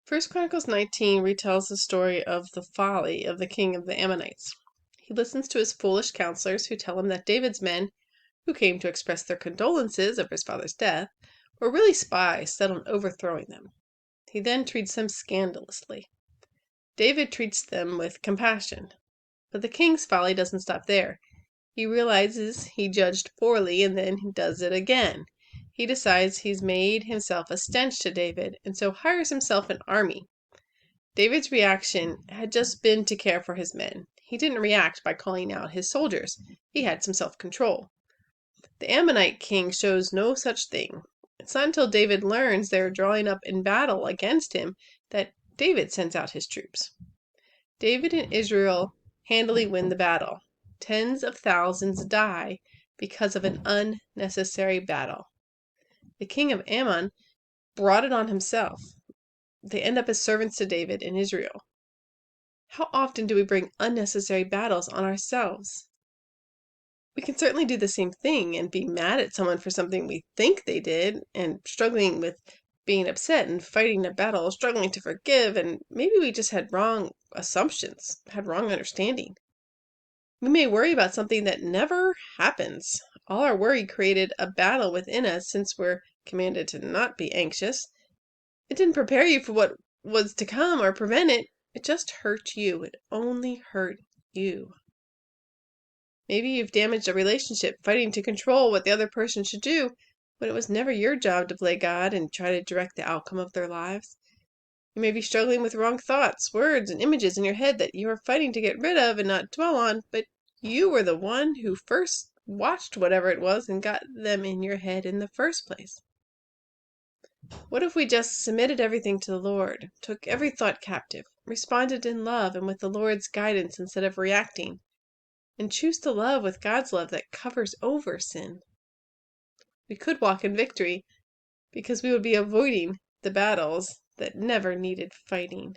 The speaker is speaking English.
First Chronicles 19 retells the story of the folly of the king of the Ammonites. He listens to his foolish counselors who tell him that David's men, who came to express their condolences over his father's death, were really spies set on overthrowing them. He then treats them scandalously. David treats them with compassion. But the king's folly doesn't stop there. He realizes he judged poorly and then he does it again. He decides he's made himself a stench to David and so hires himself an army. David's reaction had just been to care for his men. He didn't react by calling out his soldiers. He had some self-control. The Ammonite king shows no such thing. It's not until David learns they're drawing up in battle against him that David sends out his troops. David and Israel handily win the battle. Tens of thousands die because of an unnecessary battle. The king of Ammon brought it on himself. They end up as servants to David and Israel. How often do we bring unnecessary battles on ourselves? We can certainly do the same thing and be mad at someone for something we think they did, and struggling with being upset and fighting a battle, struggling to forgive, and maybe we just had wrong assumptions, had wrong understanding. We may worry about something that never happens. All our worry created a battle within us since we're commanded to not be anxious. It didn't prepare you for what was to come or prevent it. It just hurt you. It only hurt you. Maybe you've damaged a relationship fighting to control what the other person should do when it was never your job to play God and try to direct the outcome of their lives. You may be struggling with wrong thoughts, words, and images in your head that you are fighting to get rid of and not dwell on, but you were the one who first watched whatever it was and got them in your head in the first place. What if we just submitted everything to the Lord, took every thought captive, responded in love and with the Lord's guidance instead of reacting, and choose to love with God's love that covers over sin? We could walk in victory because we would be avoiding the battles that never needed fighting.